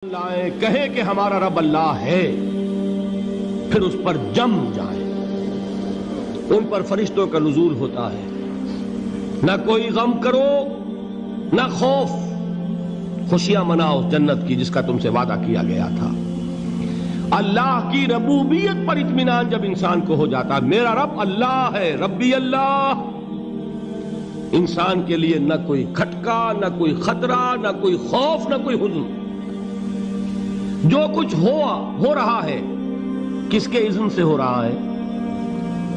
لائیں کہیں کہ ہمارا رب اللہ ہے، پھر اس پر جم جائیں۔ ان پر فرشتوں کا نزول ہوتا ہے، نہ کوئی غم کرو نہ خوف، خوشیاں مناؤ جنت کی جس کا تم سے وعدہ کیا گیا تھا۔ اللہ کی ربوبیت پر اطمینان جب انسان کو ہو جاتا ہے، میرا رب اللہ ہے، ربی اللہ، انسان کے لیے نہ کوئی کھٹکا، نہ کوئی خطرہ، نہ کوئی خوف، نہ کوئی حزن۔ جو کچھ ہو رہا ہے کس کے اذن سے ہو رہا ہے؟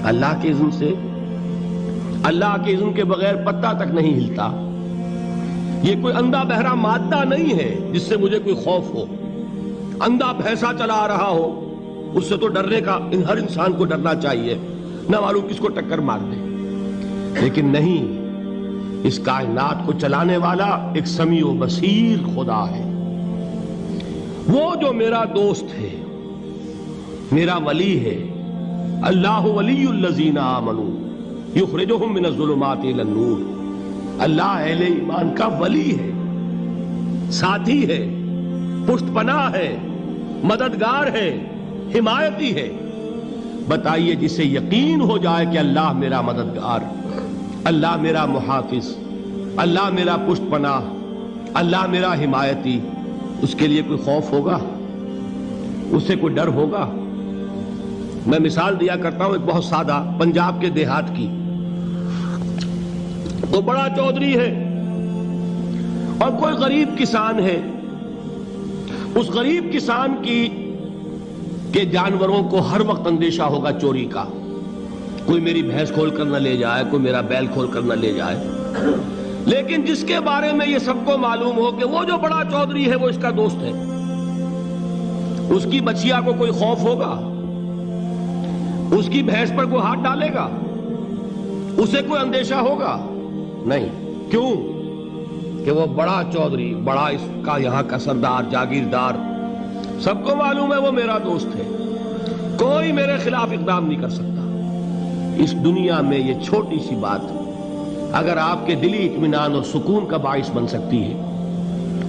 اللہ کے اذن سے۔ اللہ کے اذن کے بغیر پتہ تک نہیں ہلتا۔ یہ کوئی اندھا بہرا مادہ نہیں ہے جس سے مجھے کوئی خوف ہو۔ اندھا بھینسا چلا آ رہا ہو اس سے تو ڈرنے کا ہر انسان کو ڈرنا چاہیے، نہ معلوم کس کو ٹکر مار دے۔ لیکن نہیں، اس کائنات کو چلانے والا ایک سمیع و بصیر خدا ہے، وہ جو میرا دوست ہے، میرا ولی ہے۔ اللہ ولی الذین آمنوا یخرجہم من الظلمات الی النور۔ اللہ اہل ایمان کا ولی ہے، ساتھی ہے، پشت پناہ ہے، مددگار ہے، حمایتی ہے۔ بتائیے جسے یقین ہو جائے کہ اللہ میرا مددگار، اللہ میرا محافظ، اللہ میرا پشت پناہ، اللہ میرا حمایتی، اس کے لیے کوئی خوف ہوگا؟ اس سے کوئی ڈر ہوگا؟ میں مثال دیا کرتا ہوں ایک بہت سادہ، پنجاب کے دیہات کی۔ وہ بڑا چودھری ہے اور کوئی غریب کسان ہے۔ اس غریب کسان کے جانوروں کو ہر وقت اندیشہ ہوگا چوری کا، کوئی میری بھینس کھول کر نہ لے جائے، کوئی میرا بیل کھول کر نہ لے جائے۔ لیکن جس کے بارے میں یہ سب کو معلوم ہو کہ وہ جو بڑا چودھری ہے وہ اس کا دوست ہے، اس کی بچیا کو کوئی خوف ہوگا؟ اس کی بھینس پر کوئی ہاتھ ڈالے گا؟ اسے کوئی اندیشہ ہوگا؟ نہیں۔ کیوں؟ کہ وہ بڑا چودھری، بڑا اس کا یہاں کا سردار، جاگیردار، سب کو معلوم ہے وہ میرا دوست ہے، کوئی میرے خلاف اقدام نہیں کر سکتا۔ اس دنیا میں یہ چھوٹی سی بات اگر آپ کے دلی اطمینان اور سکون کا باعث بن سکتی ہے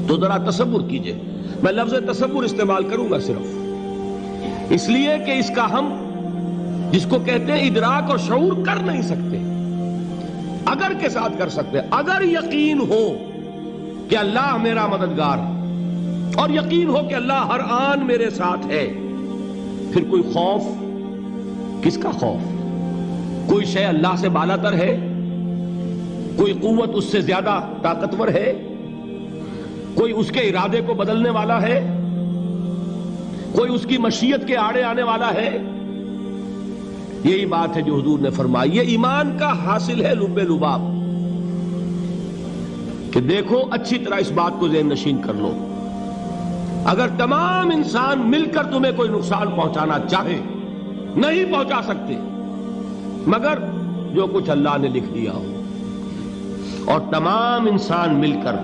تو ذرا تصور کیجئے۔ میں لفظ تصور استعمال کروں گا صرف اس لیے کہ اس کا ہم جس کو کہتے ہیں ادراک اور شعور کر نہیں سکتے، اگر کے ساتھ کر سکتے۔ اگر یقین ہو کہ اللہ میرا مددگار اور یقین ہو کہ اللہ ہر آن میرے ساتھ ہے، پھر کوئی خوف؟ کس کا خوف؟ کوئی شے اللہ سے بالا تر ہے؟ کوئی قوت اس سے زیادہ طاقتور ہے؟ کوئی اس کے ارادے کو بدلنے والا ہے؟ کوئی اس کی مشیت کے آڑے آنے والا ہے؟ یہی بات ہے جو حضور نے فرمائی۔ یہ ایمان کا حاصل ہے لب لباب، کہ دیکھو اچھی طرح اس بات کو ذہن نشین کر لو، اگر تمام انسان مل کر تمہیں کوئی نقصان پہنچانا چاہے نہیں پہنچا سکتے مگر جو کچھ اللہ نے لکھ دیا ہو، اور تمام انسان مل کر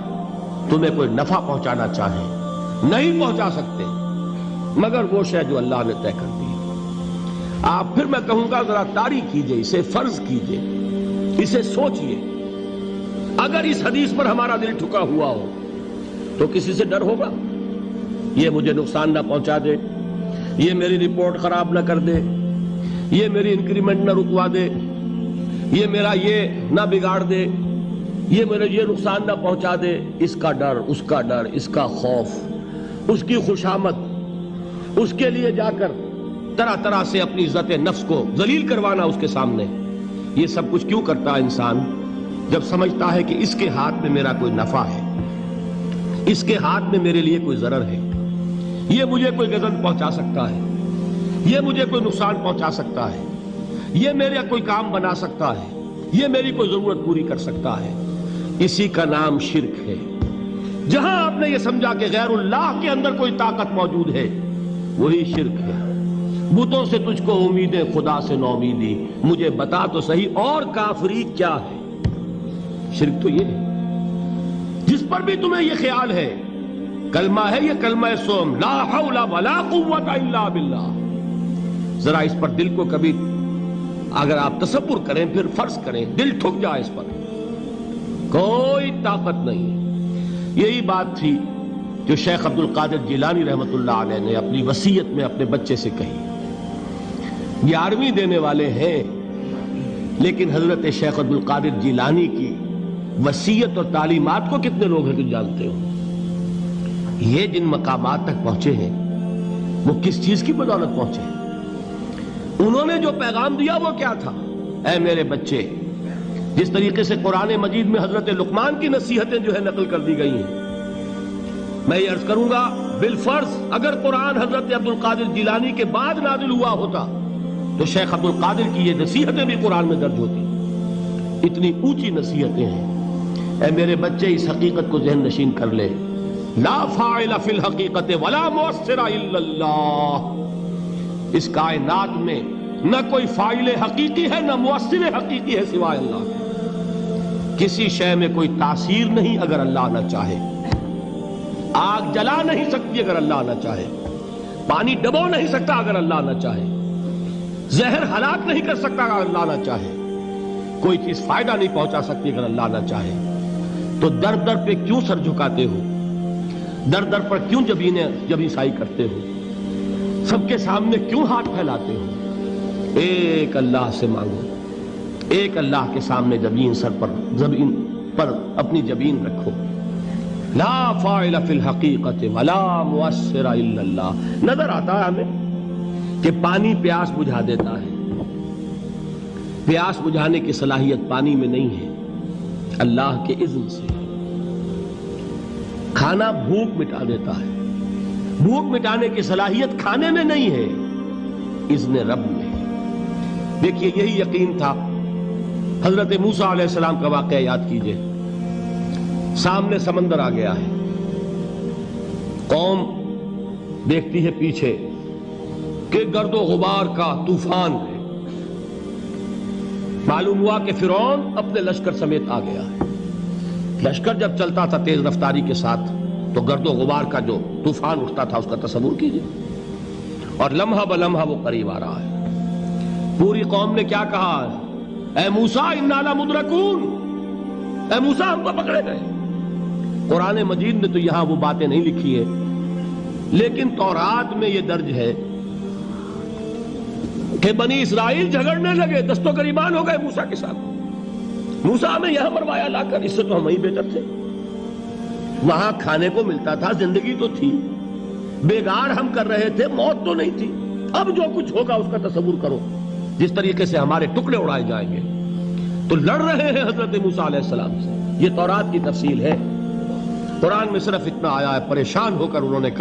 تمہیں کوئی نفع پہنچانا چاہیں نہیں پہنچا سکتے مگر وہ شے جو اللہ نے طے کر دی۔ آپ پھر میں کہوں گا ذرا طاری کیجئے، اسے فرض کیجئے، اسے سوچئے۔ اگر اس حدیث پر ہمارا دل ٹھکا ہوا ہو تو کسی سے ڈر ہوگا؟ یہ مجھے نقصان نہ پہنچا دے، یہ میری رپورٹ خراب نہ کر دے، یہ میری انکریمنٹ نہ رکوا دے، یہ میرا یہ نہ بگاڑ دے، یہ میرے یہ نقصان نہ پہنچا دے۔ اس کا ڈر، اس کا ڈر، اس کا خوف، اس کی خوشامد، اس کے لیے جا کر طرح طرح سے اپنی عزت نفس کو ذلیل کروانا اس کے سامنے، یہ سب کچھ کیوں کرتا ہے انسان؟ جب سمجھتا ہے کہ اس کے ہاتھ میں میرا کوئی نفع ہے، اس کے ہاتھ میں میرے لیے کوئی ضرر ہے، یہ مجھے کوئی غضب پہنچا سکتا ہے، یہ مجھے کوئی نقصان پہنچا سکتا ہے، یہ میرا کوئی کام بنا سکتا ہے، یہ میری کوئی ضرورت پوری کر سکتا ہے، اسی کا نام شرک ہے۔ جہاں آپ نے یہ سمجھا کہ غیر اللہ کے اندر کوئی طاقت موجود ہے وہی شرک ہے۔ بتوں سے تجھ کو امیدیں، خدا سے نومیدی، مجھے بتا تو صحیح اور کافری کیا ہے؟ شرک تو یہ ہے۔ جس پر بھی تمہیں یہ خیال ہے، کلمہ ہے یہ کلمہ سوم، لا حول ولا قوت الا باللہ، ذرا اس پر دل کو کبھی اگر آپ تصور کریں، پھر فرض کریں، دل ٹھک جائے اس پر، کوئی طاقت نہیں۔ یہی بات تھی جو شیخ عبد القادر جیلانی رحمۃ اللہ علیہ نے اپنی وصیت میں اپنے بچے سے کہی. 11ویں دینے والے ہیں، لیکن حضرت شیخ عبد القادر جیلانی کی وصیت اور تعلیمات کو کتنے لوگ ہیں تم جانتے ہو؟ یہ جن مقامات تک پہنچے ہیں وہ کس چیز کی بدولت پہنچے ہیں؟ انہوں نے جو پیغام دیا وہ کیا تھا؟ اے میرے بچے، جس طریقے سے قرآن مجید میں حضرت لقمان کی نصیحتیں جو ہے نقل کر دی گئی ہیں، میں یہ عرض کروں گا بالفرض اگر قرآن حضرت عبد القادر جیلانی کے بعد نازل ہوا ہوتا تو شیخ عبد القادر کی یہ نصیحتیں بھی قرآن میں درج ہوتی. اتنی اونچی نصیحتیں ہیں. اے میرے بچے، اس حقیقت کو ذہن نشین کر لے، لا فاعل فی الحقیقت ولا مؤثر الا اللہ. اس کائنات میں نہ کوئی فاعل حقیقی ہے نہ مؤثر حقیقی ہے سوائے اللہ. کسی شے میں کوئی تاثیر نہیں اگر اللہ نہ چاہے. آگ جلا نہیں سکتی اگر اللہ نہ چاہے. پانی ڈبو نہیں سکتا اگر اللہ نہ چاہے. زہر ہلاک نہیں کر سکتا اگر اللہ نہ چاہے. کوئی چیز فائدہ نہیں پہنچا سکتی اگر اللہ نہ چاہے. تو در در پہ کیوں سر جھکاتے ہو؟ در در پر کیوں جبیں سائی کرتے ہو؟ سب کے سامنے کیوں ہاتھ پھیلاتے ہو؟ ایک اللہ سے مانگو. ایک اللہ کے سامنے زمین پر اپنی جبین رکھو. لا فاعل فی الحقیقت ولا مؤثر الا اللہ. نظر آتا ہے ہمیں کہ پانی پیاس بجھا دیتا ہے. پیاس بجھانے کی صلاحیت پانی میں نہیں ہے، اللہ کے اذن سے. کھانا بھوک مٹا دیتا ہے. بھوک مٹانے کی صلاحیت کھانے میں نہیں ہے، اذن رب میں. دیکھیے یہی یقین تھا. حضرت موسیٰ علیہ السلام کا واقعہ یاد کیجئے. سامنے سمندر آ گیا ہے. قوم دیکھتی ہے پیچھے کہ گرد و غبار کا طوفان ہے. معلوم ہوا کہ فرعون اپنے لشکر سمیت آ گیا ہے. لشکر جب چلتا تھا تیز رفتاری کے ساتھ تو گرد و غبار کا جو طوفان اٹھتا تھا اس کا تصور کیجئے. اور لمحہ بلمحہ وہ قریب آ رہا ہے. پوری قوم نے کیا کہا؟ اے موسیٰ انا لمدرکون. اے موسیٰ ہم کو پکڑے گئے. قرآن مجید نے تو یہاں وہ باتیں نہیں لکھی ہے، لیکن تورات میں یہ درج ہے کہ بنی اسرائیل جھگڑنے لگے، دست و گریبان ہو گئے موسیٰ کے ساتھ. موسیٰ ہمیں یہاں مروایا لا کر، اس سے تو ہم ہی بہتر تھے. وہاں کھانے کو ملتا تھا، زندگی تو تھی. بیگار ہم کر رہے تھے، موت تو نہیں تھی. اب جو کچھ ہوگا اس کا تصور کرو، جس طریقے سے ہمارے ٹکڑے اڑائے جائیں گے. تو لڑ رہے ہیں حضرت موسیٰ علیہ السلام سے. یہ تورات کی تفصیل ہے. قرآن میں صرف اتنا آیا ہے، پریشان ہو کر انہوں نے کہا